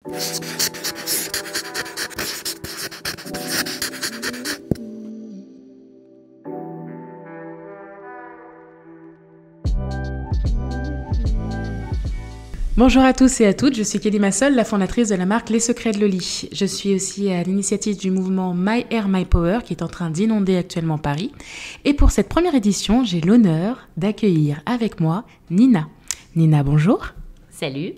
Bonjour à tous et à toutes, je suis Kelly Massol, la fondatrice de la marque Les Secrets de Loli. Je suis aussi à l'initiative du mouvement My Hair My Power qui est en train d'inonder actuellement Paris. Et pour cette première édition, j'ai l'honneur d'accueillir avec moi Nina. Nina, bonjour. Salut.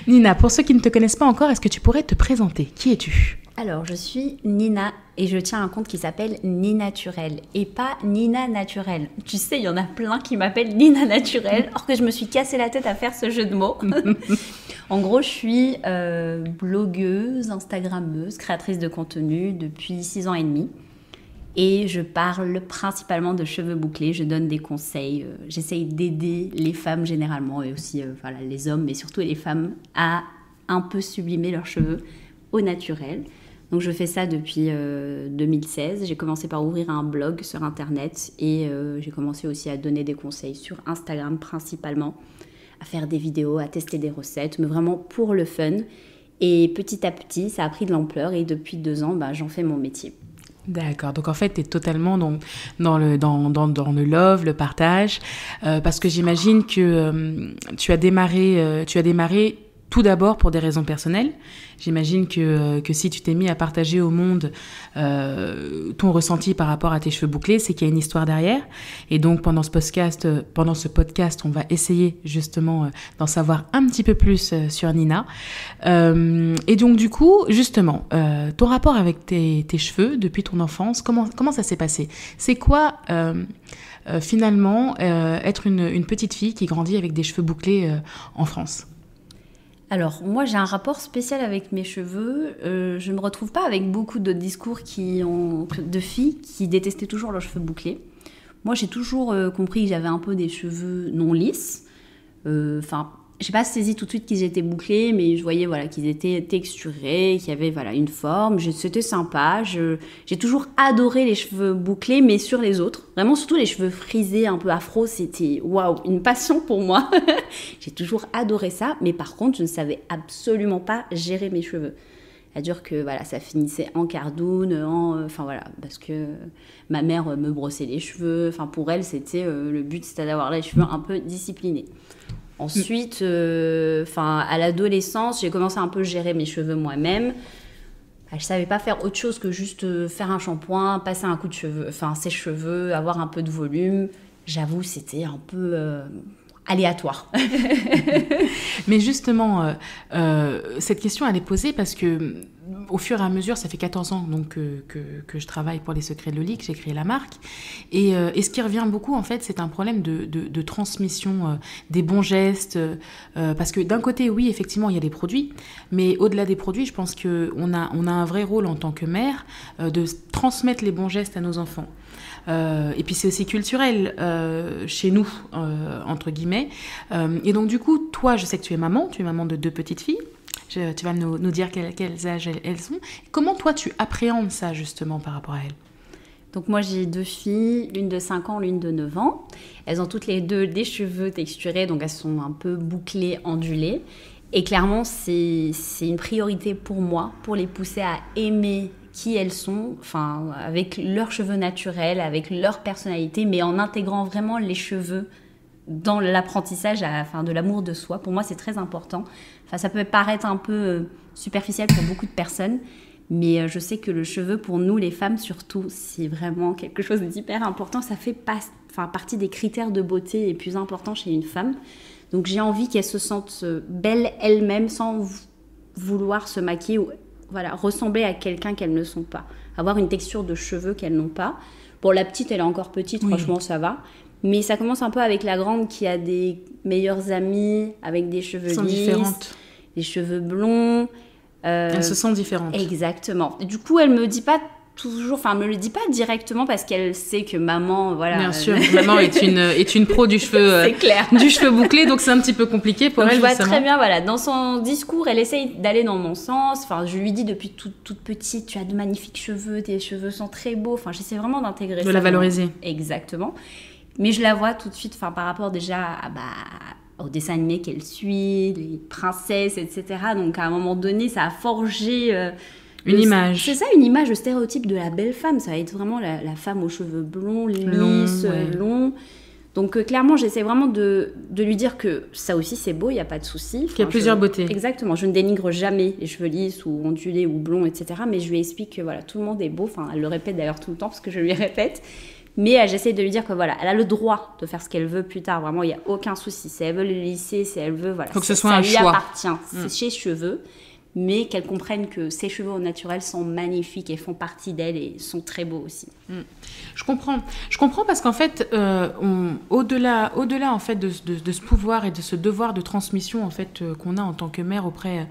Nina, pour ceux qui ne te connaissent pas encore, est-ce que tu pourrais te présenter? Qui es-tu? Alors, je suis Nina et je tiens un compte qui s'appelle Ninaturel et pas Nina Naturel. Tu sais, il y en a plein qui m'appellent Nina Naturel, or que je me suis cassé la tête à faire ce jeu de mots. En gros, je suis blogueuse, instagrammeuse, créatrice de contenu depuis 6 ans et demi. Et je parle principalement de cheveux bouclés, je donne des conseils, j'essaye d'aider les femmes généralement et aussi les hommes, mais surtout les femmes à un peu sublimer leurs cheveux au naturel. Donc je fais ça depuis 2016. J'ai commencé par ouvrir un blog sur internet et j'ai commencé aussi à donner des conseils sur Instagram principalement, à faire des vidéos, à tester des recettes, mais vraiment pour le fun. Et petit à petit, ça a pris de l'ampleur et depuis 2 ans, j'en fais mon métier. D'accord, donc en fait, tu es totalement dans le love, le partage, parce que j'imagine que tu as démarré tout d'abord pour des raisons personnelles. J'imagine que si tu t'es mis à partager au monde ton ressenti par rapport à tes cheveux bouclés, c'est qu'il y a une histoire derrière. Et donc, pendant ce podcast, on va essayer justement d'en savoir un petit peu plus sur Nina. Et donc, du coup, justement, ton rapport avec tes cheveux depuis ton enfance, comment ça s'est passé? C'est quoi finalement être une petite fille qui grandit avec des cheveux bouclés en France? Alors, moi, j'ai un rapport spécial avec mes cheveux. Je ne me retrouve pas avec beaucoup de discours de filles qui détestaient toujours leurs cheveux bouclés. Moi, j'ai toujours compris que j'avais un peu des cheveux non lisses. Je n'ai pas saisi tout de suite qu'ils étaient bouclés, mais je voyais qu'ils étaient texturés, qu'il y avait une forme. C'était sympa. J'ai toujours adoré les cheveux bouclés, mais sur les autres. Vraiment, surtout les cheveux frisés, un peu afro, c'était waouh, une passion pour moi. J'ai toujours adoré ça, mais par contre, je ne savais absolument pas gérer mes cheveux. C'est-à-dire que ça finissait en cardoune, parce que ma mère me brossait les cheveux. Pour elle, le but, c'était d'avoir les cheveux un peu disciplinés. Ensuite, à l'adolescence, j'ai commencé à un peu gérer mes cheveux moi-même. Je ne savais pas faire autre chose que juste faire un shampoing, passer un coup de cheveux, sèche-cheveux, avoir un peu de volume. J'avoue, c'était un peu aléatoire. Mais justement, cette question, elle est posée parce que au fur et à mesure, ça fait 14 ans donc, que je travaille pour Les Secrets de Loli, que j'ai créé la marque. Et ce qui revient beaucoup, en fait, c'est un problème de transmission des bons gestes. Parce que d'un côté, oui, effectivement, il y a des produits. Mais au-delà des produits, je pense qu'on a un vrai rôle en tant que mère de transmettre les bons gestes à nos enfants. Et puis c'est aussi culturel chez nous, entre guillemets. Et donc du coup, toi, je sais que tu es maman de 2 petites filles. Tu vas nous dire quels âges elles ont. Comment toi, tu appréhendes ça justement par rapport à elles? Donc moi, j'ai 2 filles, l'une de 5 ans, l'une de 9 ans. Elles ont toutes les 2 des cheveux texturés, donc elles sont un peu bouclées, ondulées. Et clairement, c'est une priorité pour moi, pour les pousser à aimer qui elles sont, avec leurs cheveux naturels, avec leur personnalité, mais en intégrant vraiment les cheveux dans l'apprentissage de l'amour de soi. Pour moi, c'est très important. Ça peut paraître un peu superficiel pour beaucoup de personnes, mais je sais que le cheveu, pour nous, les femmes surtout, c'est vraiment quelque chose d'hyper important. Ça fait partie des critères de beauté les plus importants chez une femme. Donc, j'ai envie qu'elles se sentent belles elles-mêmes sans vouloir se maquiller ou ressembler à quelqu'un qu'elles ne sont pas. Avoir une texture de cheveux qu'elles n'ont pas. Pour la petite, elle est encore petite, franchement, ça va. Mais ça commence un peu avec la grande qui a des meilleures amies avec des cheveux lisses. Différentes. Des cheveux blonds. Elles se sentent différentes. Exactement. Et du coup, elle me dit pas toujours, me le dit pas directement parce qu'elle sait que maman, Bien sûr, maman est une pro du cheveu, c'est clair. Du cheveu bouclé, donc c'est un petit peu compliqué pour elle. Je vois très bien, dans son discours, elle essaye d'aller dans mon sens. Je lui dis depuis toute petite, tu as de magnifiques cheveux, tes cheveux sont très beaux. J'essaie vraiment d'intégrer ça. De la valoriser. Exactement. Mais je la vois tout de suite, par rapport déjà aux dessins animés qu'elle suit, les princesses, etc. Donc à un moment donné, ça a forgé... une image. C'est ça, une image, le stéréotype de la belle femme. Ça va être vraiment la femme aux cheveux blonds, lisses, longs. Donc clairement, j'essaie vraiment de lui dire que ça aussi c'est beau, il n'y a pas de souci. Qu'il y a plusieurs beautés. Exactement, je ne dénigre jamais les cheveux lisses ou ondulés ou blonds, etc. Mais je lui explique que voilà, tout le monde est beau. Enfin, elle le répète d'ailleurs tout le temps parce que je lui répète. Mais j'essaie de lui dire que voilà, elle a le droit de faire ce qu'elle veut plus tard. Vraiment, il n'y a aucun souci. Si elle veut le lisser, si elle veut, voilà. Faut que ce soit un choix. Ça lui appartient, c'est ses cheveux. Mais qu'elle comprenne que ses cheveux au naturel sont magnifiques et font partie d'elle et sont très beaux aussi. Je comprends parce qu'en fait, au-delà en fait de ce pouvoir et de ce devoir de transmission en fait qu'on a en tant que mère auprès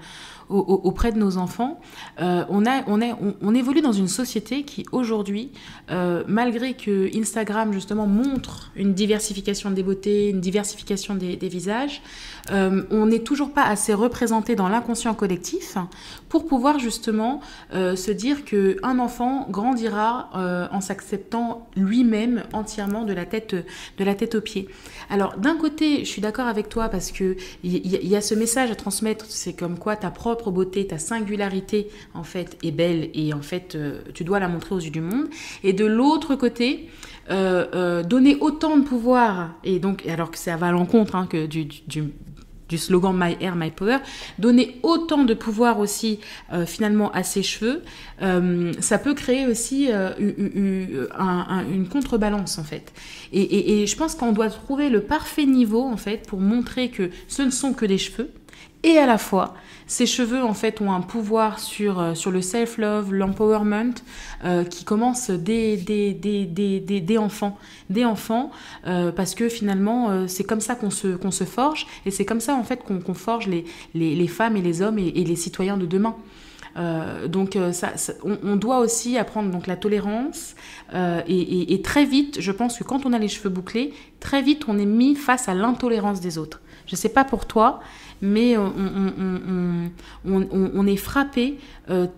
de nos enfants, on évolue dans une société qui aujourd'hui, malgré que Instagram justement montre une diversification des beautés, une diversification des visages, on n'est toujours pas assez représenté dans l'inconscient collectif pour pouvoir justement se dire qu'un enfant grandira en s'acceptant lui-même entièrement de la tête aux pieds. Alors d'un côté, je suis d'accord avec toi parce que il y a ce message à transmettre, c'est comme quoi ta propre beauté, ta singularité en fait est belle et en fait tu dois la montrer aux yeux du monde. Et de l'autre côté, donner autant de pouvoir, et donc alors que ça va à l'encontre que du slogan My Hair, My Power, donner autant de pouvoir aussi finalement à ses cheveux, ça peut créer aussi une contrebalance en fait. Et je pense qu'on doit trouver le parfait niveau en fait pour montrer que ce ne sont que des cheveux, et à la fois ces cheveux en fait ont un pouvoir sur le self-love, l'empowerment qui commence dès enfants, parce que finalement c'est comme ça qu'on se forge, et c'est comme ça en fait qu'on forge les femmes et les hommes et les citoyens de demain. Donc on doit aussi apprendre donc la tolérance et très vite, je pense que quand on a les cheveux bouclés, très vite on est mis face à l'intolérance des autres. Je sais pas pour toi, mais on est frappé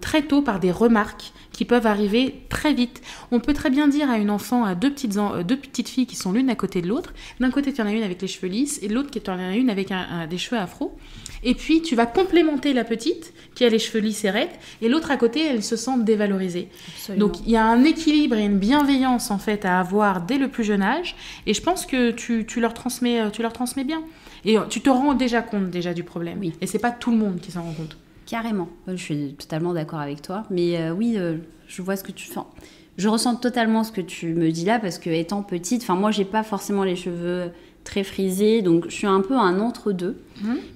très tôt par des remarques qui peuvent arriver très vite. On peut très bien dire à une enfant, à deux petites filles qui sont l'une à côté de l'autre, d'un côté tu en as une avec les cheveux lisses et de l'autre tu en as une avec des cheveux afro, et puis tu vas complémenter la petite qui a les cheveux lisses et raides, et l'autre à côté elle se sent dévalorisée. Absolument. Donc il y a un équilibre et une bienveillance en fait à avoir dès le plus jeune âge, et je pense que tu leur transmets bien. Et tu te rends déjà compte du problème. Oui. Et c'est pas tout le monde qui s'en rend compte. Carrément. Je suis totalement d'accord avec toi. Mais oui, je vois ce que tu fais. Je ressens totalement ce que tu me dis là, parce que étant petite, moi j'ai pas forcément les cheveux très frisés, donc je suis un peu un entre-deux.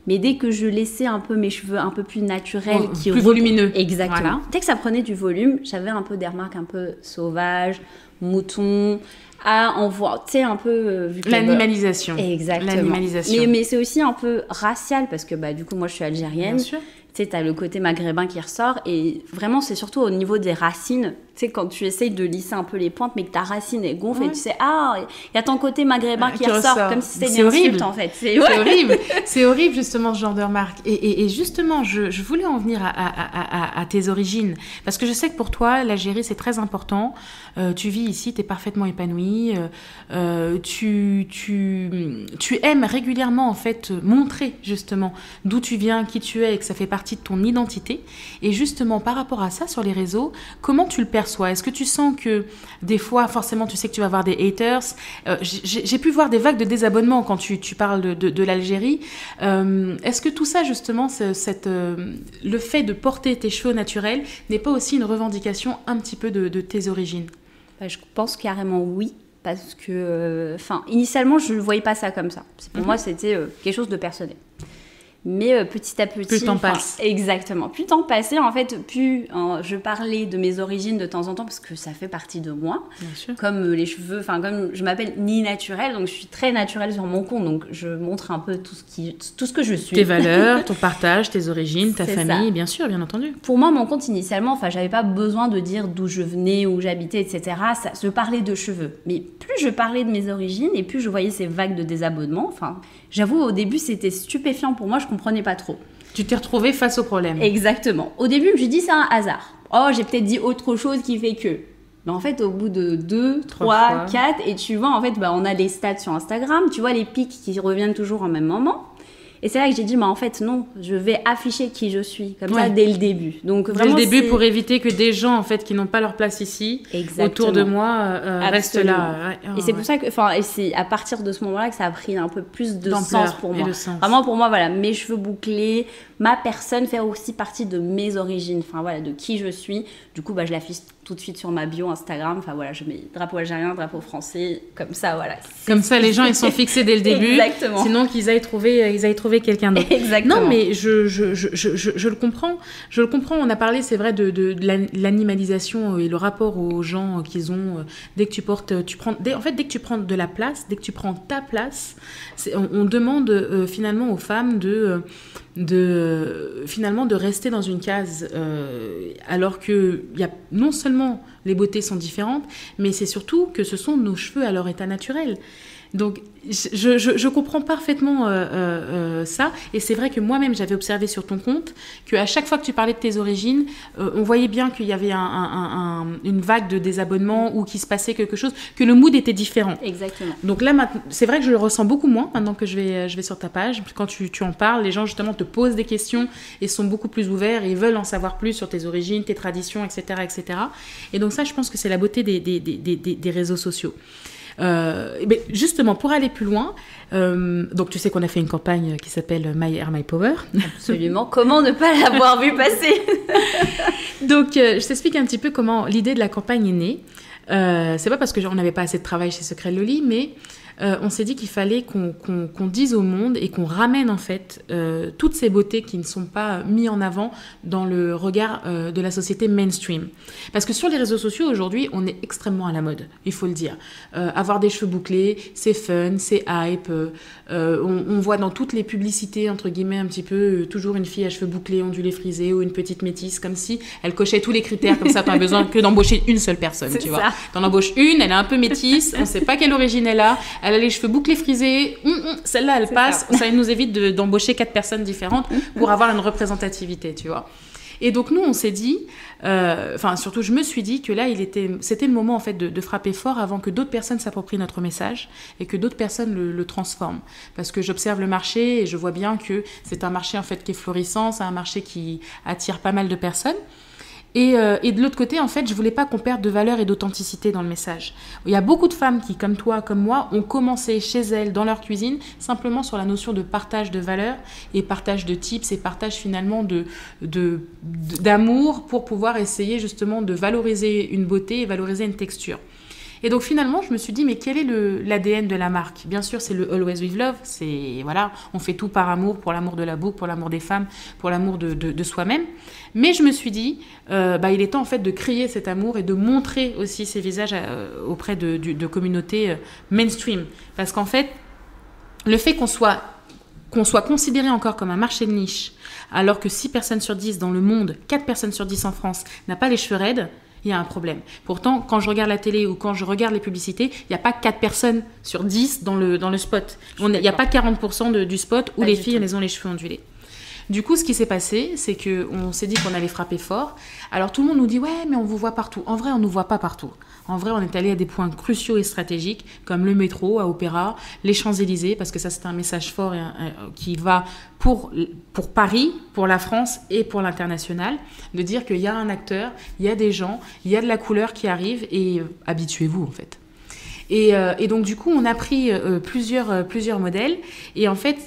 Mais dès que je laissais un peu mes cheveux un peu plus naturels, plus volumineux. Exactement. Voilà. Dès que ça prenait du volume, j'avais un peu des remarques un peu sauvages, moutons. On voit, tu sais, un peu... vu que l'animalisation. Exactement. L'animalisation. Mais c'est aussi un peu racial, parce que du coup, moi, je suis algérienne. Bien sûr. Tu sais, t'as le côté maghrébin qui ressort, et vraiment, c'est surtout au niveau des racines. Tu sais, quand tu essayes de lisser un peu les pointes, mais que ta racine est gonfle, et tu sais, il y a ton côté maghrébin qui ressort, comme si c'était une insulte, en fait. C'est horrible. C'est horrible, justement, ce genre de remarque. Et justement, je voulais en venir à tes origines, parce que je sais que pour toi, l'Algérie, c'est très important. Tu vis ici, tu es parfaitement épanouie. Tu aimes régulièrement, en fait, montrer, justement, d'où tu viens, qui tu es, et que ça fait partie de ton identité. Et justement, par rapport à ça, sur les réseaux, comment tu le perçois? Est-ce que tu sens que des fois, forcément, tu sais que tu vas avoir des haters? J'ai pu voir des vagues de désabonnement quand tu parles de l'Algérie. Est-ce que tout ça, justement, le fait de porter tes cheveux naturels n'est pas aussi une revendication un petit peu de tes origines? Je pense carrément oui. Parce que, initialement, je ne voyais pas ça comme ça. Pour moi, c'était quelque chose de personnel. Mais petit à petit... Plus le temps passe. Exactement. Plus le temps passait, en fait, plus je parlais de mes origines de temps en temps, parce que ça fait partie de moi. Bien sûr. Comme les cheveux, comme je m'appelle Ni Naturelle, donc je suis très naturelle sur mon compte, donc je montre un peu tout ce que je suis. Tes valeurs, ton partage, tes origines, ta famille, ça. Bien sûr, bien entendu. Pour moi, mon compte, initialement, j'avais pas besoin de dire d'où je venais, où j'habitais, etc. Ça, je parlais de cheveux. Mais plus je parlais de mes origines, et plus je voyais ces vagues de désabonnement, j'avoue, au début, c'était stupéfiant pour moi, je comprenais pas trop. Tu t'es retrouvée face au problème. Exactement. Au début, je me suis dit, c'est un hasard. Oh, j'ai peut-être dit autre chose qui fait que... Mais en fait, au bout de 2, 3, fois. 4, et tu vois, en fait, on a les stats sur Instagram, tu vois les pics qui reviennent toujours au même moment. Et c'est là que j'ai dit, mais en fait, non, je vais afficher qui je suis, comme ça, dès le début. Donc, vraiment, dès le début, pour éviter que des gens, en fait, qui n'ont pas leur place ici, autour de moi, restent là. Et c'est pour ça que, et c'est à partir de ce moment-là que ça a pris un peu plus de sens pour moi. Vraiment, pour moi, voilà, mes cheveux bouclés, ma personne fait aussi partie de mes origines, enfin, voilà, de qui je suis. Du coup, je l'affiche tout de suite sur ma bio Instagram. Enfin, voilà, je mets drapeau algérien, drapeau français, comme ça, voilà. Comme ça, les gens, ils sont fixés dès le début. Exactement. Sinon, qu'ils aillent trouver quelqu'un d'autre. Exactement. Non, mais je le comprends. Je le comprends. On a parlé, c'est vrai, de l'animalisation et le rapport aux gens qu'ils ont. Dès que tu prends de la place, dès que tu prends ta place, on demande finalement aux femmes finalement de rester dans une case alors que non seulement les beautés sont différentes, mais c'est surtout que ce sont nos cheveux à leur état naturel. Donc, je comprends parfaitement ça. Et c'est vrai que moi-même, j'avais observé sur ton compte qu'à chaque fois que tu parlais de tes origines, on voyait bien qu'il y avait une vague de désabonnement ou qu'il se passait quelque chose, que le mood était différent. Exactement. Donc là, c'est vrai que je le ressens beaucoup moins maintenant que je vais sur ta page. Quand tu en parles, les gens justement te posent des questions et sont beaucoup plus ouverts et veulent en savoir plus sur tes origines, tes traditions, etc., etc. Et donc ça, je pense que c'est la beauté des réseaux sociaux. Mais justement, pour aller plus loin, donc tu sais qu'on a fait une campagne qui s'appelle My Hair, My Power. Absolument. Comment ne pas l'avoir vu passer? Donc, je t'explique un petit peu comment l'idée de la campagne est née. C'est pas parce qu'on n'avait pas assez de travail chez Secret Loli, mais on s'est dit qu'il fallait qu'on dise au monde et qu'on ramène en fait toutes ces beautés qui ne sont pas mises en avant dans le regard de la société mainstream. Parce que sur les réseaux sociaux aujourd'hui, on est extrêmement à la mode, il faut le dire. Avoir des cheveux bouclés, c'est fun, c'est hype. On voit dans toutes les publicités, entre guillemets, un petit peu, toujours une fille à cheveux bouclés, ondulés, frisés, ou une petite métisse, comme si elle cochait tous les critères, comme ça, tu n'as besoin que d'embaucher une seule personne, tu vois. T'en embauches une, elle est un peu métisse, on ne sait pas quelle origine elle a, elle a les cheveux bouclés, frisés, celle-là, elle passe, ça nous évite d'embaucher 4 personnes différentes pour avoir une représentativité, tu vois. Et donc, nous, on s'est dit, surtout, je me suis dit que là, c'était le moment, en fait, de frapper fort avant que d'autres personnes s'approprient notre message et que d'autres personnes le transforment. Parce que j'observe le marché et je vois bien que c'est un marché, en fait, qui est florissant, c'est un marché qui attire pas mal de personnes. Et de l'autre côté, en fait, je voulais pas qu'on perde de valeur et d'authenticité dans le message. Il y a beaucoup de femmes qui, comme toi, comme moi, ont commencé chez elles, dans leur cuisine, simplement sur la notion de partage de valeur et partage de tips et partage finalement d'amour pour pouvoir essayer justement de valoriser une beauté et valoriser une texture. Et donc finalement, je me suis dit, mais quel est l'ADN de la marque? Bien sûr, c'est le Always With Love. C'est, voilà, on fait tout par amour, pour l'amour de la boucle, pour l'amour des femmes, pour l'amour de soi-même. Mais je me suis dit, il est temps en fait de créer cet amour et de montrer aussi ces visages auprès de communautés mainstream. Parce qu'en fait, le fait qu'on soit considéré encore comme un marché de niche, alors que 6 personnes sur 10 dans le monde, 4 personnes sur 10 en France n'a pas les cheveux raides, il y a un problème. Pourtant, quand je regarde la télé ou quand je regarde les publicités, il n'y a pas 4 personnes sur 10 dans le spot. Il n'y a pas 40% du spot où les filles elles ont les cheveux ondulés. Du coup, ce qui s'est passé, c'est qu'on s'est dit qu'on allait frapper fort. Alors, tout le monde nous dit « Ouais, mais on vous voit partout ». En vrai, on ne nous voit pas partout. En vrai, on est allé à des points cruciaux et stratégiques, comme le métro à Opéra, les Champs-Élysées, parce que ça, c'est un message fort qui va pour Paris, pour la France et pour l'international, de dire qu'il y a un acteur, il y a des gens, il y a de la couleur qui arrive, et habituez-vous, en fait. Et donc, du coup, on a pris plusieurs modèles, et en fait,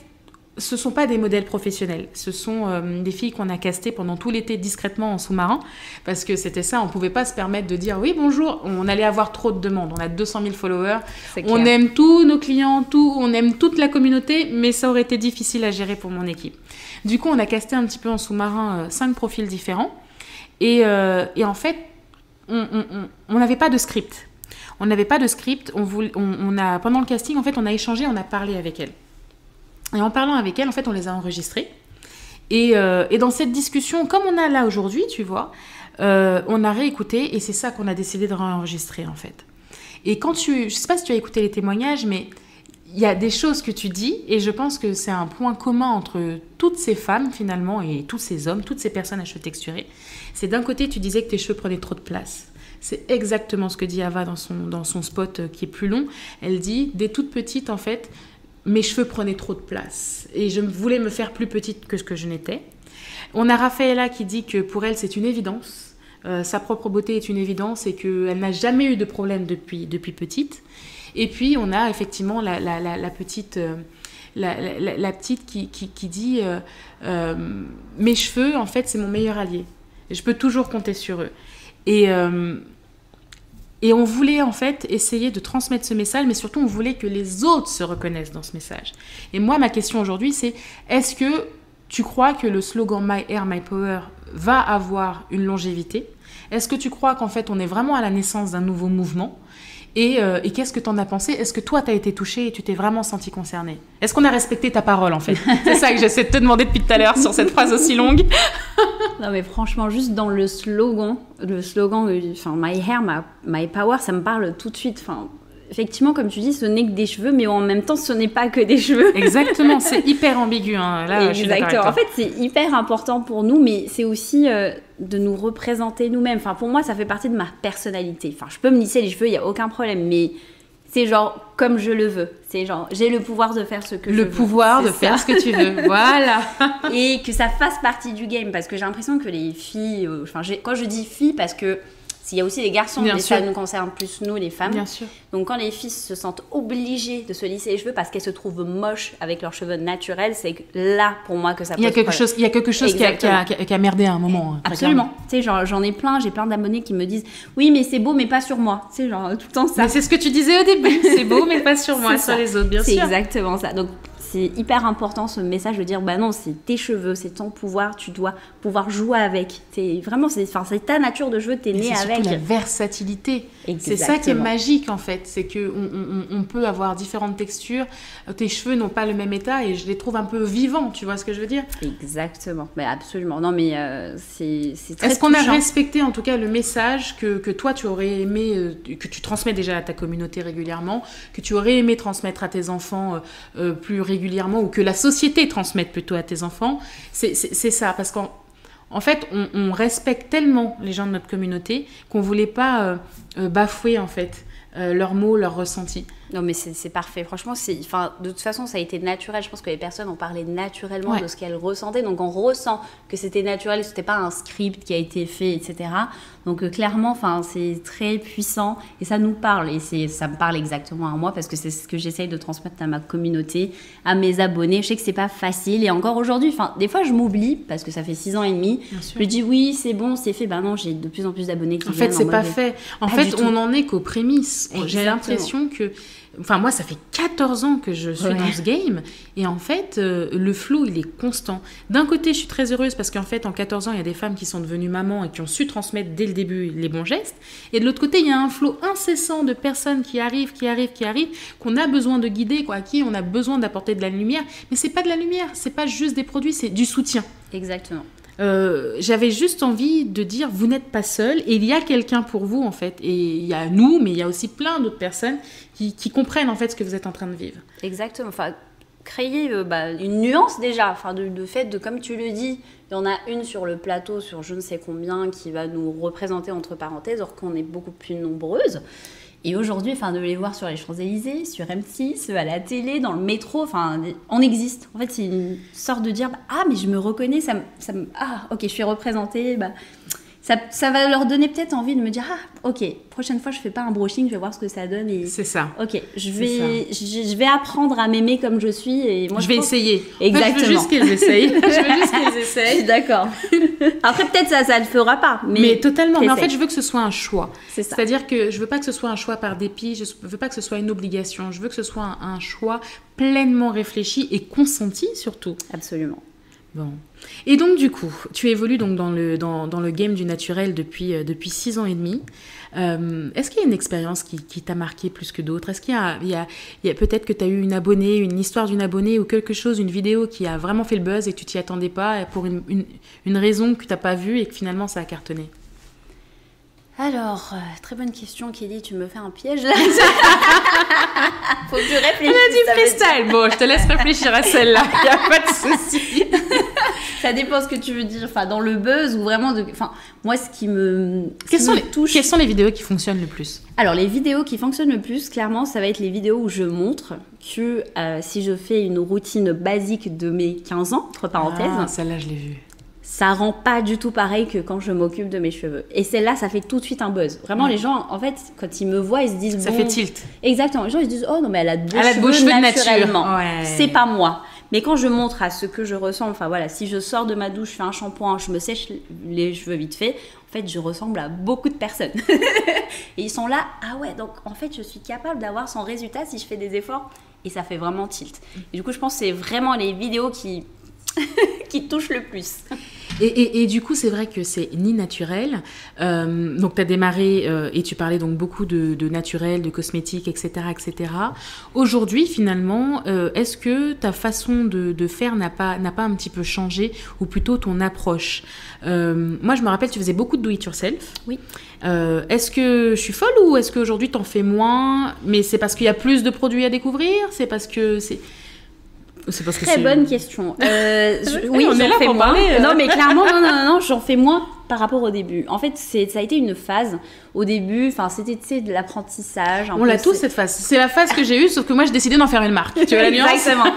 ce ne sont pas des modèles professionnels. Ce sont des filles qu'on a castées pendant tout l'été discrètement en sous-marin, parce que c'était ça, on ne pouvait pas se permettre de dire « Oui, bonjour », on allait avoir trop de demandes. On a 200 000 followers, on aime tous nos clients, on aime toute la communauté, mais ça aurait été difficile à gérer pour mon équipe. Du coup, on a casté un petit peu en sous-marin 5 profils différents, et en fait, on n'avait pas de script. On n'avait pas de script, pendant le casting, en fait, on a échangé, on a parlé avec elles. Et en parlant avec elle, en fait, on les a enregistrés. Et dans cette discussion, comme on a là aujourd'hui, tu vois, on a réécouté et c'est ça qu'on a décidé de réenregistrer, en fait. Et je ne sais pas si tu as écouté les témoignages, mais il y a des choses que tu dis et je pense que c'est un point commun entre toutes ces femmes, finalement, et tous ces hommes, toutes ces personnes à cheveux texturés. C'est d'un côté, tu disais que tes cheveux prenaient trop de place. c'est exactement ce que dit Ava dans son spot qui est plus long. Elle dit, dès toute petite, en fait, mes cheveux prenaient trop de place. Et je voulais me faire plus petite que ce que je n'étais. On a Raffaella qui dit que pour elle, c'est une évidence. Sa propre beauté est une évidence et qu'elle n'a jamais eu de problème depuis petite. Et puis, on a effectivement la petite... La petite qui dit mes cheveux, en fait, c'est mon meilleur allié. Et je peux toujours compter sur eux. Et on voulait, en fait, essayer de transmettre ce message, mais surtout, on voulait que les autres se reconnaissent dans ce message. Et moi, ma question aujourd'hui, c'est est-ce que tu crois que le slogan My Hair, My Power va avoir une longévité? Est-ce que tu crois qu'en fait, on est vraiment à la naissance d'un nouveau mouvement? Et qu'est-ce que tu en as pensé? Est-ce que toi, tu as été touchée et tu t'es vraiment sentie concernée? Est-ce qu'on a respecté ta parole, en fait? C'est ça que j'essaie de te demander depuis tout à l'heure sur cette phrase aussi longue. Non, mais franchement, juste dans le slogan, My Hair, My Power, ça me parle tout de suite. Enfin, effectivement, comme tu dis, ce n'est que des cheveux, mais en même temps, ce n'est pas que des cheveux. Exactement, c'est hyper ambigu. Hein. Là, exactement. En fait, c'est hyper important pour nous, mais c'est aussi de nous représenter nous-mêmes. Enfin, pour moi, ça fait partie de ma personnalité. Enfin, je peux me lisser les cheveux, il n'y a aucun problème, mais c'est genre comme je le veux. C'est genre, j'ai le pouvoir de faire ce que je veux. Le pouvoir de faire ce que tu veux, voilà. Et que ça fasse partie du game, parce que j'ai l'impression que les filles... quand je dis filles, parce que il y a aussi les garçons, mais ça nous concerne plus nous, les femmes. Bien sûr. Donc quand les filles se sentent obligées de se lisser les cheveux parce qu'elles se trouvent moches avec leurs cheveux naturels, c'est là pour moi que ça pose problème. Il y a quelque chose qui a merdé à un moment. Absolument. Tu sais, genre j'en ai plein, j'ai plein d'abonnés qui me disent oui mais c'est beau mais pas sur moi. Tu sais, genre tout le temps ça. Mais c'est ce que tu disais au début, c'est beau mais pas sur moi, sur les autres, bien sûr. C'est exactement ça. Donc c'est hyper important ce message de dire bah non, c'est tes cheveux, c'est ton pouvoir, tu dois pouvoir jouer avec. C'est ta nature de cheveux, t'es né avec. C'est la versatilité. C'est ça qui est magique en fait, c'est que on peut avoir différentes textures. Tes cheveux n'ont pas le même état et je les trouve un peu vivants, tu vois ce que je veux dire? Exactement, mais absolument. Non mais c'est très. Est-ce qu'on a respecté en tout cas le message que toi tu aurais aimé, que tu transmets déjà à ta communauté régulièrement, que tu aurais aimé transmettre à tes enfants plus régulièrement, ou que la société transmette plutôt à tes enfants? C'est ça, parce qu'en fait, on respecte tellement les gens de notre communauté qu'on ne voulait pas bafouer en fait leurs mots, leurs ressentis. Non mais c'est parfait, franchement, de toute façon ça a été naturel, je pense que les personnes ont parlé naturellement de ce qu'elles ressentaient, donc on ressent que c'était naturel, que c'était pas un script qui a été fait, etc. Donc clairement, c'est très puissant et ça nous parle, et ça me parle exactement à moi parce que c'est ce que j'essaye de transmettre à ma communauté, à mes abonnés. Je sais que c'est pas facile et encore aujourd'hui, des fois je m'oublie parce que ça fait 6 ans et demi, je dis oui c'est bon, c'est fait, non, j'ai de plus en plus d'abonnés qui viennent. En fait c'est pas fait, en fait on en est qu'aux prémices. J'ai l'impression que moi, ça fait 14 ans que je suis dans ce game. Et en fait, le flow, il est constant. D'un côté, je suis très heureuse parce qu'en fait, en 14 ans, il y a des femmes qui sont devenues mamans et qui ont su transmettre dès le début les bons gestes. Et de l'autre côté, il y a un flow incessant de personnes qui arrivent, qu'on a besoin de guider, à qui on a besoin d'apporter de la lumière. Mais c'est pas de la lumière, c'est pas juste des produits, c'est du soutien. Exactement. J'avais juste envie de dire vous n'êtes pas seul et il y a quelqu'un pour vous en fait, et il y a nous mais il y a aussi plein d'autres personnes qui comprennent en fait ce que vous êtes en train de vivre. Exactement, créer une nuance déjà, de fait de, comme tu le dis, il y en a une sur le plateau sur je ne sais combien qui va nous représenter entre parenthèses alors qu'on est beaucoup plus nombreuses. Et aujourd'hui, de les voir sur les Champs-Élysées, sur M6, à la télé, dans le métro, on existe. En fait, c'est une sorte de dire ah mais je me reconnais, ok, je suis représentée. Ça va leur donner peut-être envie de me dire ah ok, prochaine fois je fais pas un brushing, je vais voir ce que ça donne. Et c'est ça. Ok, je vais apprendre à m'aimer comme je suis et moi je vais essayer. Exactement. Je veux juste qu'ils essayent. D'accord. Après peut-être ça le fera pas. Mais totalement. Mais en fait je veux que ce soit un choix. C'est ça. C'est-à-dire que je veux pas que ce soit un choix par dépit. Je veux pas que ce soit une obligation. Je veux que ce soit un choix pleinement réfléchi et consenti surtout. Absolument. Bon. Et donc du coup, tu évolues donc dans le game du naturel depuis 6 ans et demi. Est-ce qu'il y a une expérience qui t'a marqué plus que d'autres? Est-ce qu'il y a peut-être que tu as eu une histoire d'une abonnée ou quelque chose, une vidéo qui a vraiment fait le buzz et que tu t'y attendais pas pour une raison que tu n'as pas vue et que finalement ça a cartonné? Alors, très bonne question, Kelly, tu me fais un piège là. Faut que je réfléchisse. Elle a dit freestyle. Bon, je te laisse réfléchir à celle-là, il n'y a pas de souci. Ça dépend ce que tu veux dire. Enfin, dans le buzz ou vraiment de. Enfin, moi, ce qui me touche. Quelles sont les vidéos qui fonctionnent le plus? Alors, les vidéos qui fonctionnent le plus, clairement, ça va être les vidéos où je montre que si je fais une routine basique de mes 15 ans, entre parenthèses. Ah, celle-là, je l'ai vue. Ça rend pas du tout pareil que quand je m'occupe de mes cheveux. Et celle-là, ça fait tout de suite un buzz. Vraiment, les gens, en fait, quand ils me voient, ils se disent... Ça fait tilt. Exactement. Les gens, ils se disent, oh non, mais elle a de beaux cheveux naturellement. Ouais. C'est pas moi. Mais quand je montre à ce que je ressemble, enfin voilà, si je sors de ma douche, je fais un shampoing, je me sèche les cheveux vite fait, en fait, je ressemble à beaucoup de personnes. Et ils sont là, ah ouais, donc en fait, je suis capable d'avoir son résultat si je fais des efforts. Et ça fait vraiment tilt. Et du coup, je pense que c'est vraiment les vidéos qui touchent le plus. Et du coup, c'est vrai que c'est ni naturel. Donc, tu as démarré et tu parlais donc beaucoup de naturel, de cosmétiques, etc. etc. Aujourd'hui, finalement, est-ce que ta façon de faire n'a pas un petit peu changé, ou plutôt ton approche? Moi, je me rappelle, tu faisais beaucoup de do-it-yourself. Oui. Est-ce que je suis folle, ou est-ce qu'aujourd'hui, tu en fais moins? Mais c'est parce qu'il y a plus de produits à découvrir? C'est parce que c'est... Très bonne question. Oui, on est là pour parler. Non, mais clairement, non, j'en fais moins par rapport au début. En fait, ça a été une phase au début. Enfin, c'était de l'apprentissage. On l'a tous cette phase. C'est la phase que j'ai eue, sauf que moi, j'ai décidé d'en faire une marque. Tu vois la nuance? Exactement.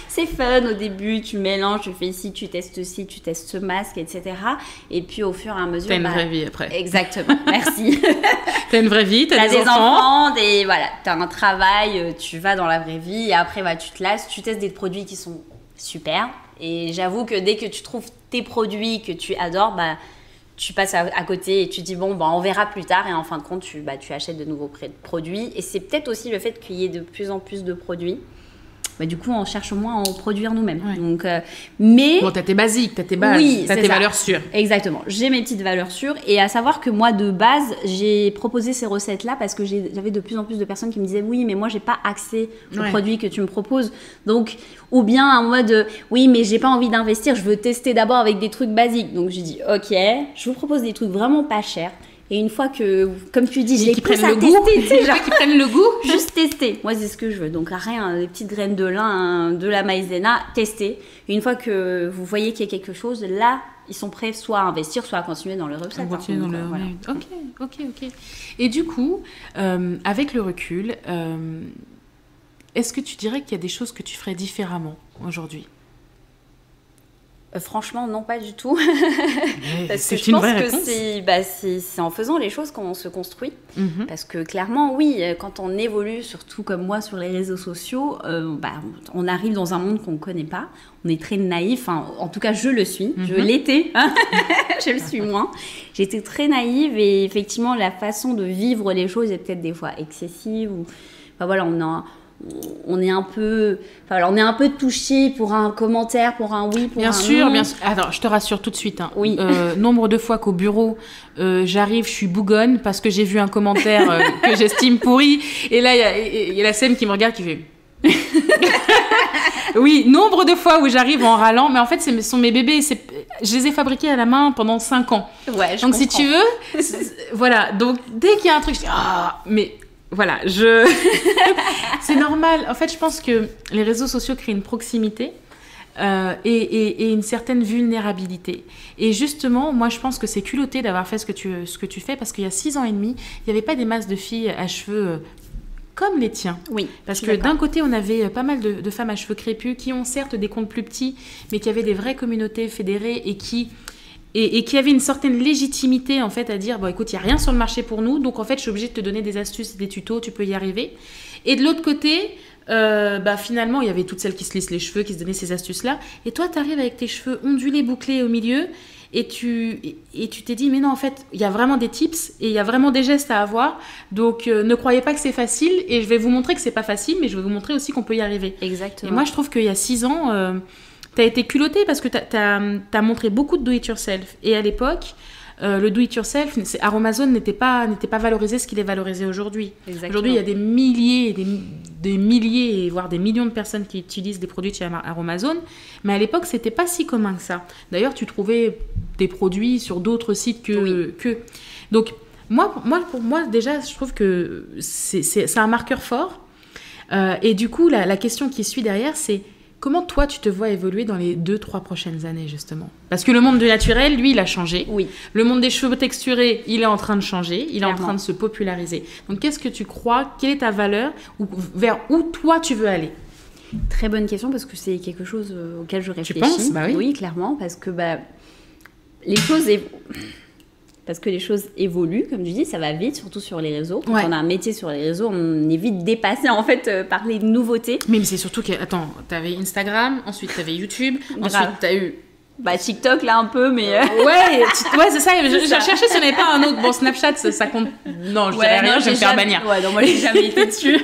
C'est fun au début, tu mélanges, tu fais ici, tu testes ce masque, etc. Et puis au fur et à mesure... T'as une vraie vie après. Exactement, merci. T'as une vraie vie, t'as des enfants, voilà, t'as un travail, tu vas dans la vraie vie, et après tu te lasses, tu testes des produits qui sont super. Et j'avoue que dès que tu trouves tes produits que tu adores, tu passes à côté et tu dis bon, on verra plus tard. Et en fin de compte, tu achètes de nouveaux produits. Et c'est peut-être aussi le fait qu'il y ait de plus en plus de produits. Du coup, on cherche au moins à en produire nous-mêmes. Ouais. Donc, mais... Bon, t'as tes basiques, t'as tes bases, oui, t'as tes valeurs sûres. Exactement. J'ai mes petites valeurs sûres. Et à savoir que moi, de base, j'ai proposé ces recettes-là parce que j'avais de plus en plus de personnes qui me disaient « Oui, mais moi, j'ai pas accès aux produits que tu me proposes. » Donc, ou bien en mode « Oui, mais j'ai pas envie d'investir. Je veux tester d'abord avec des trucs basiques. » Donc, j'ai dit « Ok, je vous propose des trucs vraiment pas chers. » Et une fois que, comme tu dis, je les pousse à tester, tu sais, genre, qui prennent le goût, juste tester. Moi, c'est ce que je veux. Donc, rien, des petites graines de lin, de la maïzena, tester. Et une fois que vous voyez qu'il y a quelque chose, là, ils sont prêts soit à investir, soit à continuer dans leur recette. Continuer dans leur voilà. Ok. Et du coup, avec le recul, est-ce que tu dirais qu'il y a des choses que tu ferais différemment aujourd'hui? Franchement, non, pas du tout. Parce que je pense que c'est en faisant les choses qu'on se construit. Mm-hmm. Parce que clairement, oui, quand on évolue, surtout comme moi sur les réseaux sociaux, on arrive dans un monde qu'on ne connaît pas. On est très naïf. En tout cas, je le suis. Mm-hmm. Je l'étais. Je le suis moins. J'étais très naïve et effectivement, la façon de vivre les choses est peut-être des fois excessive. On est un peu touché pour un commentaire, pour un oui, pour un non. Bien sûr. Attends, je te rassure tout de suite. Hein. Oui. Nombre de fois qu'au bureau, j'arrive, je suis bougonne parce que j'ai vu un commentaire que j'estime pourri. Et là, il y a la scène qui me regarde qui fait... Oui, nombre de fois où j'arrive en râlant, mais en fait, ce sont mes bébés. Je les ai fabriqués à la main pendant 5 ans. Ouais, je Donc, comprends. si tu veux, voilà. Donc, dès qu'il y a un truc, je dis mais... Voilà, c'est normal. En fait, je pense que les réseaux sociaux créent une proximité et une certaine vulnérabilité. Et justement, moi, je pense que c'est culotté d'avoir fait ce que tu fais, parce qu'il y a 6 ans et demi, il n'y avait pas des masses de filles à cheveux comme les tiens. Oui. Parce que d'un côté, on avait pas mal de femmes à cheveux crépus qui ont certes des comptes plus petits, mais qui avaient des vraies communautés fédérées et qui avait une certaine légitimité en fait à dire écoute, il n'y a rien sur le marché pour nous, donc en fait je suis obligée de te donner des astuces, des tutos, tu peux y arriver. Et de l'autre côté, finalement il y avait toutes celles qui se lissent les cheveux, qui se donnaient ces astuces là, et toi tu arrives avec tes cheveux ondulés, bouclés au milieu, et tu t'es dit mais non, en fait il y a vraiment des tips et il y a vraiment des gestes à avoir, donc ne croyez pas que c'est facile, et je vais vous montrer que c'est pas facile, mais je vais vous montrer aussi qu'on peut y arriver. Exactement. Et moi je trouve qu'il y a 6 ans t'as été culottée parce que t'as montré beaucoup de do-it-yourself. Et à l'époque, le do-it-yourself, Aromazone n'était pas valorisé ce qu'il est valorisé aujourd'hui. Exactement. Aujourd'hui, il y a des milliers, des milliers, voire des millions de personnes qui utilisent des produits de chez Aromazone. Mais à l'époque, c'était pas si commun que ça. D'ailleurs, tu trouvais des produits sur d'autres sites que... Donc, pour moi, déjà, je trouve que c'est un marqueur fort. Et du coup, la question qui suit derrière, c'est... Comment toi, tu te vois évoluer dans les 2-3 prochaines années, justement? Parce que le monde du naturel, lui, il a changé. Oui. Le monde des cheveux texturés, il est en train de changer. Il est en Clairement. train de se populariser. Donc, qu'est-ce que tu crois? Quelle est ta valeur? Ou vers où, toi, tu veux aller? Très bonne question parce que c'est quelque chose auquel je réfléchis. penses? Bah oui. Oui, clairement, parce que les choses évoluent, comme tu dis, ça va vite, surtout sur les réseaux. Quand Ouais. on a un métier sur les réseaux, on est vite dépassé en fait par les nouveautés. Mais c'est surtout que, attends, t'avais Instagram, ensuite t'avais YouTube, Grave. ensuite t'as eu... TikTok là un peu, mais Ouais, c'est ça. J'ai cherché si on n'avait pas un autre. Bon, Snapchat, ça compte. Non, je dirais rien, je vais me faire bannir. Ouais, non, moi j'ai jamais été dessus.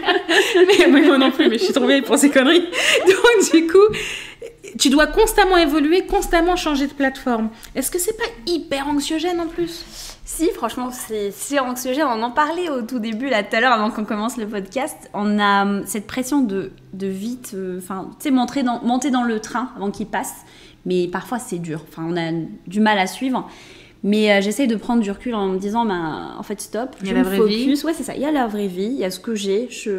mais moi non plus, mais je suis trop vieille pour ces conneries. Donc, du coup, tu dois constamment évoluer, constamment changer de plateforme. Est-ce que c'est pas hyper anxiogène en plus? Si, franchement, c'est anxiogène. On en parlait au tout début, là, tout à l'heure, avant qu'on commence le podcast. On a cette pression de vite, tu sais, monter dans le train avant qu'il passe. Mais parfois, c'est dur. Enfin, on a du mal à suivre. Mais j'essaye de prendre du recul en me disant, en fait, stop. Il y a la vraie vie. Ouais, c'est ça. Il y a la vraie vie. Il y a ce que j'ai. Tu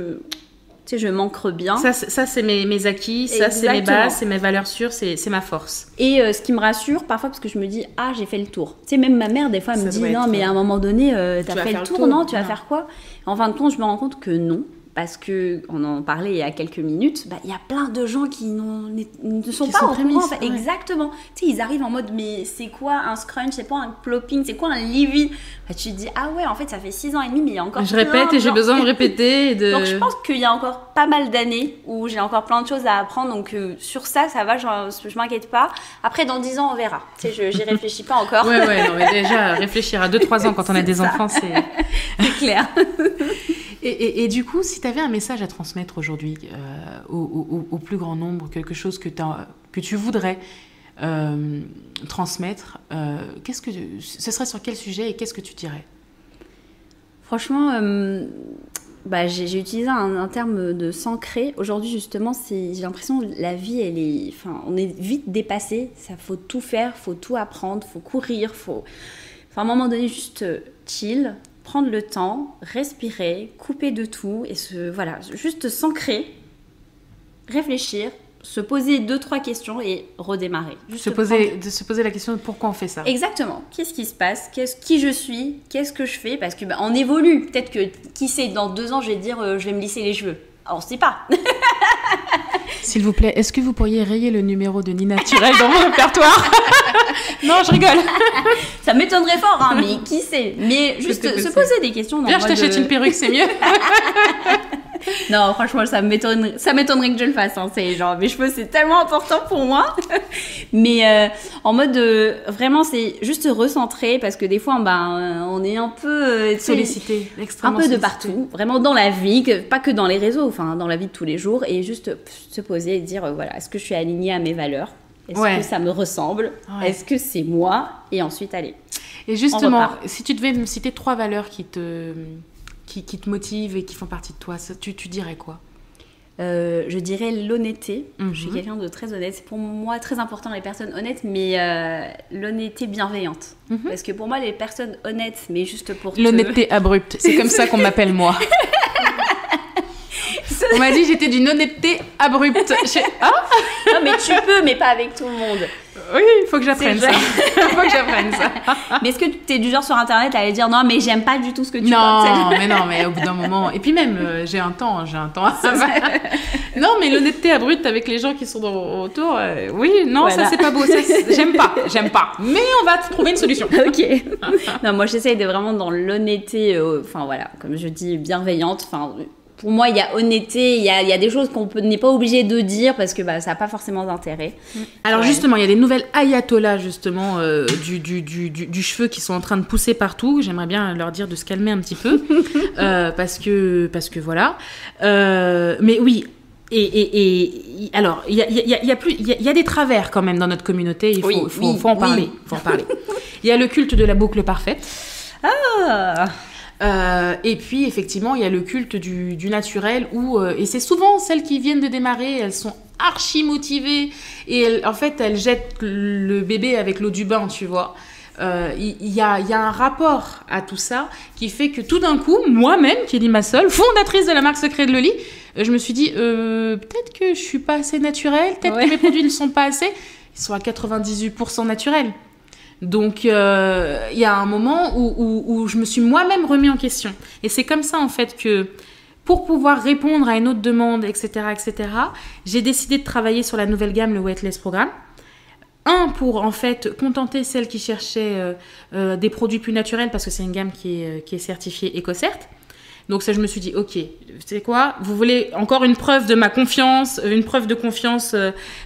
sais, je m'ancre bien. Ça c'est mes acquis. Ça, c'est mes bases, c'est mes valeurs sûres, c'est ma force. Et ce qui me rassure parfois, parce que je me dis, j'ai fait le tour. Tu sais, même ma mère, des fois, elle me dit, non, mais à un moment donné, t'as fait le tour, non? Tu vas faire quoi? En fin de compte, je me rends compte que non. Parce qu'on en parlait il y a quelques minutes, il y a plein de gens qui ne sont pas au courant. Ouais. Exactement. Tu sais, ils arrivent en mode, mais c'est quoi un scrunch? C'est quoi un plopping? C'est quoi un leave-in? Tu te dis, ah ouais, en fait, ça fait 6 ans et demi, mais il y a encore Je répète et j'ai besoin de répéter. Donc, je pense qu'il y a encore pas mal d'années où j'ai encore plein de choses à apprendre. Donc, sur ça va, je m'inquiète pas. Après, dans 10 ans, on verra. Tu sais, j'y réfléchis pas encore. Ouais, non, mais déjà, réfléchir à 2-3 ans quand on a des enfants, c'est... C'est clair. Et du coup, si tu avais un message à transmettre aujourd'hui au plus grand nombre, quelque chose que tu voudrais transmettre, ce serait sur quel sujet et qu'est-ce que tu dirais? Franchement, j'ai utilisé un terme de s'ancrer. Aujourd'hui, justement, j'ai l'impression que la vie, on est vite dépassé. Ça faut tout faire, faut tout apprendre, faut courir, à un moment donné, juste chill, prendre le temps, respirer, couper de tout et juste s'ancrer, réfléchir, se poser 2-3 questions et redémarrer. Se poser la question de pourquoi on fait ça. Exactement. Qu'est-ce qui se passe? Qui je suis? Qu'est-ce que je fais? Parce que on évolue. Peut-être que, qui sait, dans 2 ans, je vais dire je vais me lisser les cheveux. On ne sait pas. S'il vous plaît, est-ce que vous pourriez rayer le numéro de Nina Turel dans mon répertoire? Non, je rigole. Ça m'étonnerait fort, mais qui sait? Mais juste se poser des questions. Viens, je t'achète une perruque, c'est mieux. Non, franchement, ça m'étonnerait que je le fasse. Mes cheveux, c'est tellement important pour moi. Mais en mode, vraiment, c'est juste se recentrer parce que des fois, on est un peu sollicité, extrêmement un peu sollicité. de partout, vraiment dans la vie, pas que dans les réseaux, dans la vie de tous les jours, et juste se poser et dire, est-ce que je suis alignée à mes valeurs? Est-ce que ça me ressemble? Est-ce que c'est moi? Et ensuite, allez. Et justement, si tu devais me citer 3 valeurs qui te motivent et qui font partie de toi, tu dirais quoi? Je dirais l'honnêteté. Je suis quelqu'un de très honnête. C'est pour moi très important les personnes honnêtes, mais l'honnêteté bienveillante. Parce que pour moi, les personnes honnêtes, mais juste pour l'honnêteté abrupte, c'est comme ça qu'on m'appelle moi. On m'a dit j'étais d'une honnêteté abrupte. Non, mais tu peux, mais pas avec tout le monde. Oui, il faut que j'apprenne ça. Mais est-ce que tu es du genre sur Internet à aller dire non, mais j'aime pas du tout ce que tu penses? Non, mais au bout d'un moment. Et puis même, j'ai un temps. Non, mais l'honnêteté abrupte avec les gens qui sont autour, oui, non, voilà. Ça c'est pas beau. J'aime pas. Mais on va trouver une solution. Ok. Non, moi j'essaye de vraiment dans l'honnêteté, comme je dis, bienveillante. Pour moi, il y a honnêteté, il y a des choses qu'on n'est pas obligé de dire parce que ça n'a pas forcément d'intérêt. Alors justement, il y a des nouvelles ayatollahs justement du cheveu qui sont en train de pousser partout. J'aimerais bien leur dire de se calmer un petit peu parce que voilà. Mais oui. Alors, il y a des travers quand même dans notre communauté. Il faut en parler. Il y a le culte de la boucle parfaite. Et puis effectivement il y a le culte du naturel et c'est souvent celles qui viennent de démarrer, elles sont archi motivées et elles jettent le bébé avec l'eau du bain, tu vois. Il y a un rapport à tout ça qui fait que tout d'un coup, moi-même, qui est Limassol, fondatrice de la marque Secret de Loli, je me suis dit, peut-être que je suis pas assez naturelle, peut-être que mes produits ne sont pas assez. Ils sont à 98% naturels. Donc, il y a un moment où je me suis moi-même remis en question. Et c'est comme ça, en fait, que pour pouvoir répondre à une autre demande, etc., j'ai décidé de travailler sur la nouvelle gamme, le Weightless Programme. Pour, en fait, contenter celles qui cherchaient des produits plus naturels, parce que c'est une gamme qui est certifiée EcoCert. Donc ça, je me suis dit, ok, tu sais quoi, vous voulez encore une preuve de ma confiance, une preuve de confiance,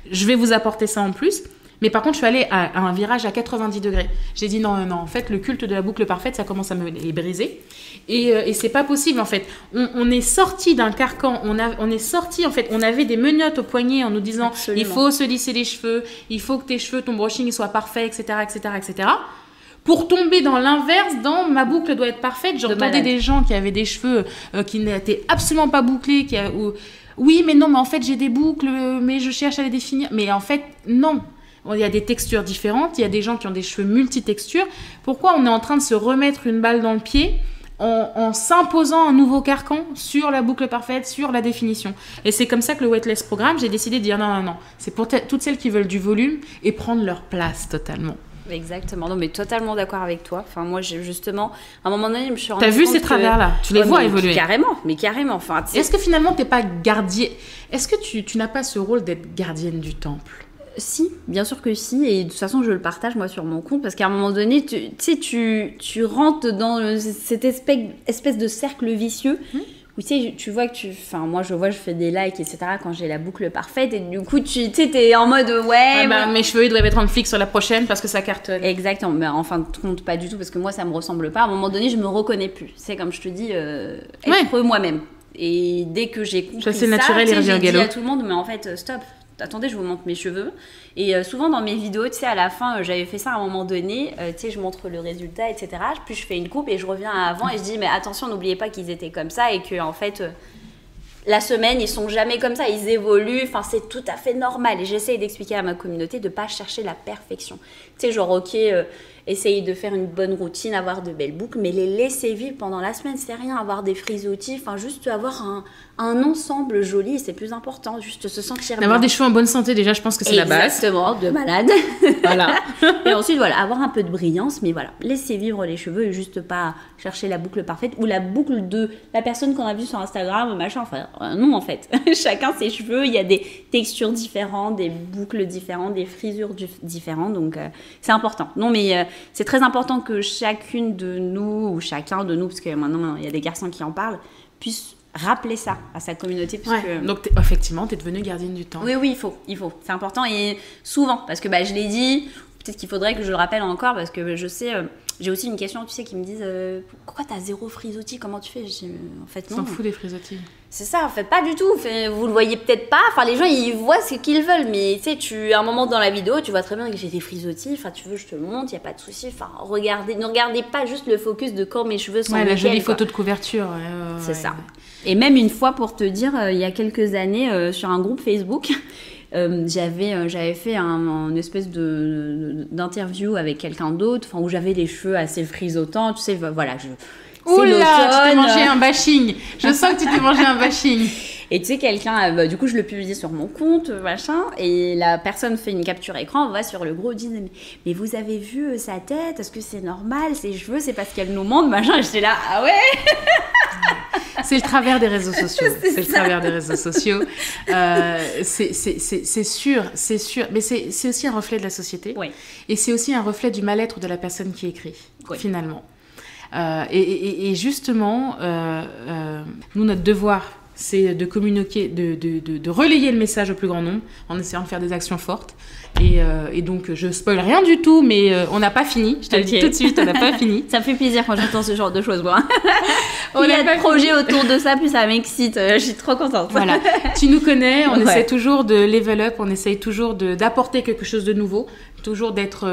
je vais vous apporter ça en plus. Mais par contre, je suis allée à un virage à 90 degrés. J'ai dit non, en fait, le culte de la boucle parfaite, ça commence à me les briser. Et c'est pas possible, en fait. On est sorti d'un carcan, on est sorti, en fait, on avait des menottes au poignet en nous disant, absolument, il faut se lisser les cheveux, il faut que tes cheveux, ton brushing soit parfait, etc., pour tomber dans l'inverse, dans ma boucle doit être parfaite. J'entendais des gens qui avaient des cheveux qui n'étaient absolument pas bouclés, oui, mais non, mais en fait, j'ai des boucles, mais je cherche à les définir. Mais en fait, non. Il y a des textures différentes, il y a des gens qui ont des cheveux multitextures. Pourquoi on est en train de se remettre une balle dans le pied en s'imposant un nouveau carcan sur la boucle parfaite, sur la définition? Et c'est comme ça que le Weightless Programme, j'ai décidé de dire non. C'est pour toutes celles qui veulent du volume et prendre leur place totalement. Exactement, non mais totalement d'accord avec toi. Enfin moi j'ai justement à un moment donné je me suis rendu compte. T'as vu ces travers-là? Tu les vois évoluer. Mais carrément. Enfin, est-ce que finalement t'es pas gardienne? Est-ce que tu n'as pas ce rôle d'être gardienne du temple? Si, bien sûr que si, et de toute façon je le partage moi sur mon compte parce qu'à un moment donné tu rentres dans cette espèce de cercle vicieux. Où tu vois que moi je fais des likes etc quand j'ai la boucle parfaite et du coup t'es en mode mes cheveux ils doivent être en flic sur la prochaine parce que ça cartonne. Exactement, mais en fin de compte pas du tout parce que moi ça me ressemble pas. À un moment donné je me reconnais plus, c'est comme je te dis être moi-même, et dès que j'ai compris ça, naturel, j'ai dit à tout le monde mais en fait stop, attendez, je vous montre mes cheveux. Et souvent dans mes vidéos, à la fin, j'avais fait ça à un moment donné, je montre le résultat, etc. Puis je fais une coupe et je reviens à avant et je dis, mais attention, n'oubliez pas qu'ils étaient comme ça et que en fait, la semaine, ils sont jamais comme ça, ils évoluent. Enfin, c'est tout à fait normal. Et j'essaye d'expliquer à ma communauté de pas chercher la perfection. Essayer de faire une bonne routine, avoir de belles boucles, mais les laisser vivre pendant la semaine, c'est rien, avoir des frisottis, juste avoir un ensemble joli, c'est plus important, juste se sentir bien. Avoir des cheveux en bonne santé, déjà, je pense que c'est la base. Exactement, de malade. Voilà. Et ensuite, avoir un peu de brillance, mais laisser vivre les cheveux et juste pas chercher la boucle parfaite ou la boucle de la personne qu'on a vue sur Instagram, machin, non, en fait. Chacun ses cheveux, il y a des textures différentes, des boucles différentes, des frisures différentes, donc c'est important. Non, mais c'est très important que chacune de nous, ou chacun de nous, parce que maintenant il y a des garçons qui en parlent, puisse rappeler ça à sa communauté. Donc effectivement, tu es devenue gardienne du temps. Oui, il faut. C'est important et souvent, parce que je l'ai dit, peut-être qu'il faudrait que je le rappelle encore, parce que je sais, j'ai aussi une question, qui me disent pourquoi t'as 0 frisottis, comment tu fais? En fait, non. S'en fout des frisottis. C'est ça, en fait, pas du tout. Vous le voyez peut-être pas. Les gens, ils voient ce qu'ils veulent. Mais à un moment dans la vidéo, tu vois très bien que j'ai des frisottis. Tu veux, je te le montre, il n'y a pas de souci. Ne regardez pas juste le focus de quand mes cheveux sont la jolie photo de couverture. C'est ça. Et même une fois, pour te dire, il y a quelques années, sur un groupe Facebook, j'avais fait une espèce d'interview avec quelqu'un d'autre, où j'avais les cheveux assez frisotants. Ouh là, tu t'es mangé un bashing. Je sens que tu t'es mangé un bashing. Et quelqu'un, du coup, je le publiais sur mon compte, machin, et la personne fait une capture écran, on va sur le gros, dit mais vous avez vu sa tête? Est-ce que c'est normal? Ses cheveux, c'est parce qu'elle nous montre, machin. Et j'étais là, ah ouais. C'est le travers des réseaux sociaux. C'est le travers des réseaux sociaux. C'est sûr. Mais c'est aussi un reflet de la société. Oui. Et c'est aussi un reflet du mal-être de la personne qui écrit, finalement. Et justement, nous, notre devoir, c'est de communiquer, de relayer le message au plus grand nombre en essayant de faire des actions fortes. Et donc, je spoil rien du tout, mais on n'a pas fini. Je te le dis tout de suite, on n'a pas fini. Ça me fait plaisir quand j'entends ce genre de choses, moi. Il y a de projets autour de ça, plus ça m'excite. Je suis trop contente. Voilà. Tu nous connais, on essaie toujours de level up, on essaye toujours d'apporter quelque chose de nouveau, toujours d'être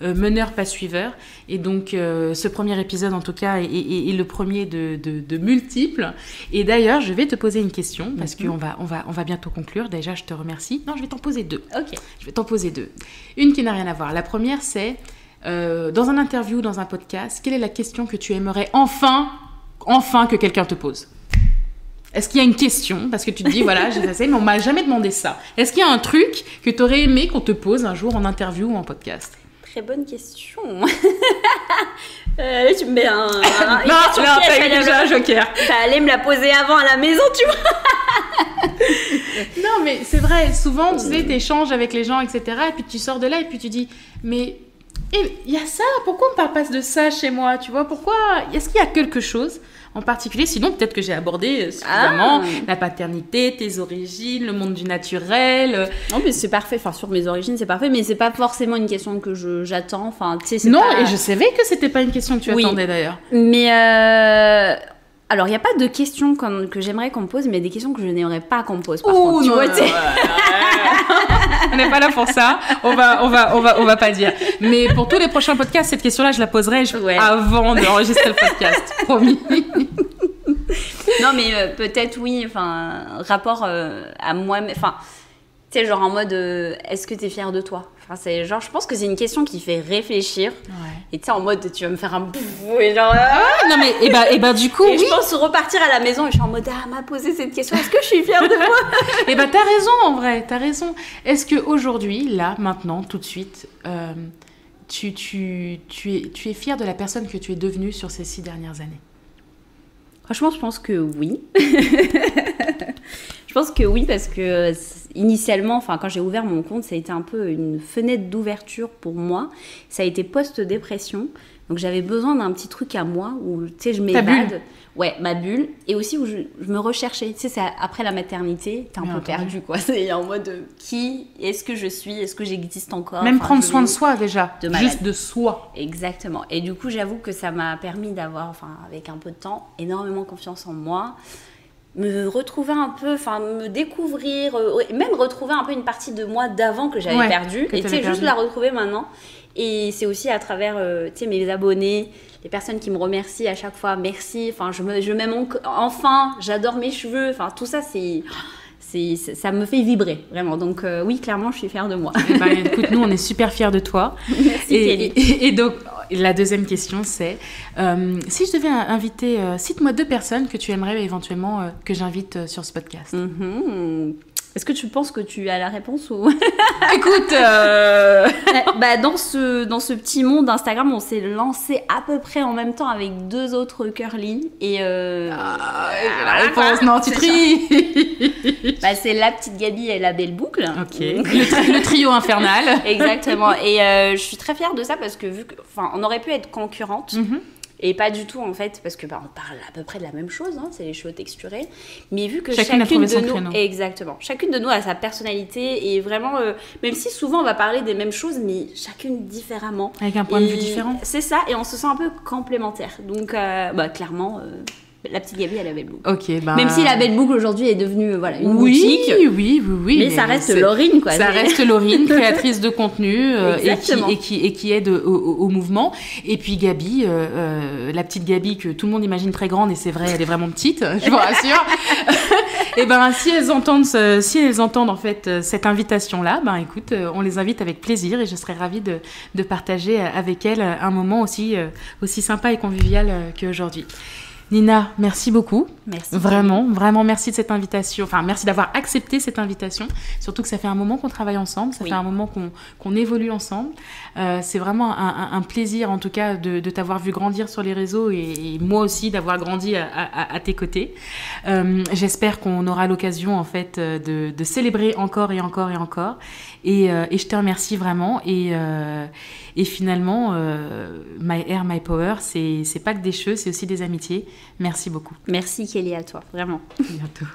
meneur, pas suiveur. Et donc, ce premier épisode, en tout cas, est le premier de multiples. Et d'ailleurs, je vais te poser une question, parce qu'on va bientôt conclure. Déjà, je te remercie. Non, je vais t'en poser 2. Ok. Je vais t'en poser 2. Une qui n'a rien à voir. La première, c'est, dans un interview, dans un podcast, quelle est la question que tu aimerais enfin que quelqu'un te pose? Est-ce qu'il y a une question? Parce que tu te dis, voilà, j'ai fait ça, mais on m'a jamais demandé ça. Est-ce qu'il y a un truc que tu aurais aimé qu'on te pose un jour en interview ou en podcast? Très bonne question. Tu me mets non, t'as eu déjà un joker. T'allais me la poser avant à la maison, tu vois. Non, mais c'est vrai, souvent, tu sais, t'échanges avec les gens, etc. Et puis tu sors de là et puis tu dis, mais il y a ça, pourquoi on parle pas de ça chez moi, tu vois? Pourquoi? Est-ce qu'il y a quelque chose en particulier? Sinon, peut-être que j'ai abordé suffisamment la paternité, tes origines, le monde du naturel. Non, mais c'est parfait. Enfin, sur mes origines, c'est parfait, mais c'est pas forcément une question que j'attends. Enfin, tu sais, c'est non, pas... et je savais que c'était pas une question que tu attendais d'ailleurs. Mais alors, il n'y a pas de questions que j'aimerais qu'on me pose, mais des questions que je n'aimerais pas qu'on me pose. Par contre, tu vois, on n'est pas là pour ça. On va pas dire. Mais pour tous les prochains podcasts, cette question-là, je la poserai avant d'enregistrer le podcast. Promis. Non, mais peut-être oui. Enfin, rapport à moi. Enfin, tu sais, genre en mode, est-ce que tu es fière de toi? Enfin, c'est genre, je pense que c'est une question qui fait réfléchir. Ouais. Et tu sais, en mode, tu vas me faire un et genre. Non, mais et ben du coup, et oui. Je pense repartir à la maison et je suis en mode, m'a posé cette question. Est-ce que je suis fière de moi? Et ben t'as raison en vrai, t'as raison. Est-ce que aujourd'hui, là, maintenant, tout de suite, tu es fière de la personne que tu es devenue sur ces 6 dernières années? Franchement, je pense que oui. Je pense que oui, parce que initialement, enfin, quand j'ai ouvert mon compte, ça a été un peu une fenêtre d'ouverture pour moi. Ça a été post-dépression. Donc, j'avais besoin d'un petit truc à moi où, tu sais, je m'évade. Ouais, ma bulle. Et aussi où je me recherchais. Tu sais, c'est après la maternité, t'es un peu perdu, quoi. C'est en mode, qui est-ce que je suis? Est-ce que j'existe encore? Même prendre soin de soi, déjà. Juste de soi. Exactement. Et du coup, j'avoue que ça m'a permis d'avoir, enfin, avec un peu de temps, énormément confiance en moi. Me retrouver un peu, enfin me découvrir, même retrouver un peu une partie de moi d'avant que j'avais perdue, et tu sais, juste la retrouver maintenant. Et c'est aussi à travers tu sais, mes abonnés, les personnes qui me remercient à chaque fois, merci, enfin je m'aime enfin, j'adore mes cheveux, enfin tout ça ça me fait vibrer, vraiment. Donc oui, clairement, je suis fière de moi. Eh ben, écoute, nous, on est super fiers de toi. Merci, Kelly. Et donc, la deuxième question, c'est si je devais inviter, cite-moi 2 personnes que tu aimerais éventuellement que j'invite sur ce podcast. Est-ce que tu penses que tu as la réponse ou... Écoute, bah, dans ce petit monde d'Instagram, on s'est lancé à peu près en même temps avec 2 autres curly. Et la réponse, non, tu tries. Bah, c'est la petite Gabi et la belle boucle. Ok. Le trio infernal. Exactement. Et je suis très fière de ça parce que vu que, enfin, on aurait pu être concurrentes. Et pas du tout, en fait, parce que on parle à peu près de la même chose, hein, c'est les cheveux texturés. Mais vu que chacune de nous... Créneau. Exactement. Chacune de nous a sa personnalité et vraiment, même si souvent on va parler des mêmes choses, mais chacune différemment. Avec un point de vue différent. C'est ça, et on se sent un peu complémentaires. Donc, clairement... La petite Gabi, elle a belle boucle. Ok, bah... Même si la belle boucle aujourd'hui est devenue une boutique. Oui. Mais ça reste Laurine, quoi. Ça reste Laurine, créatrice de contenu et qui aide au mouvement. Et puis Gabi, la petite Gabi que tout le monde imagine très grande, et c'est vrai, elle est vraiment petite, je vous rassure. Et ben si elles entendent en fait cette invitation-là, ben écoute, on les invite avec plaisir et je serais ravie de partager avec elles un moment aussi sympa et convivial qu'aujourd'hui. Nina, merci beaucoup. Merci. Vraiment merci de cette invitation. Enfin, merci d'avoir accepté cette invitation. Surtout que ça fait un moment qu'on travaille ensemble, ça fait un moment qu'on évolue ensemble. C'est vraiment un plaisir, en tout cas, de t'avoir vu grandir sur les réseaux et moi aussi d'avoir grandi à tes côtés. J'espère qu'on aura l'occasion, en fait, de célébrer encore et encore et encore. Et je te remercie vraiment. Et finalement, My Hair, My Power, c'est pas que des cheveux, c'est aussi des amitiés. Merci beaucoup. Merci Kelly, à toi, vraiment. À bientôt.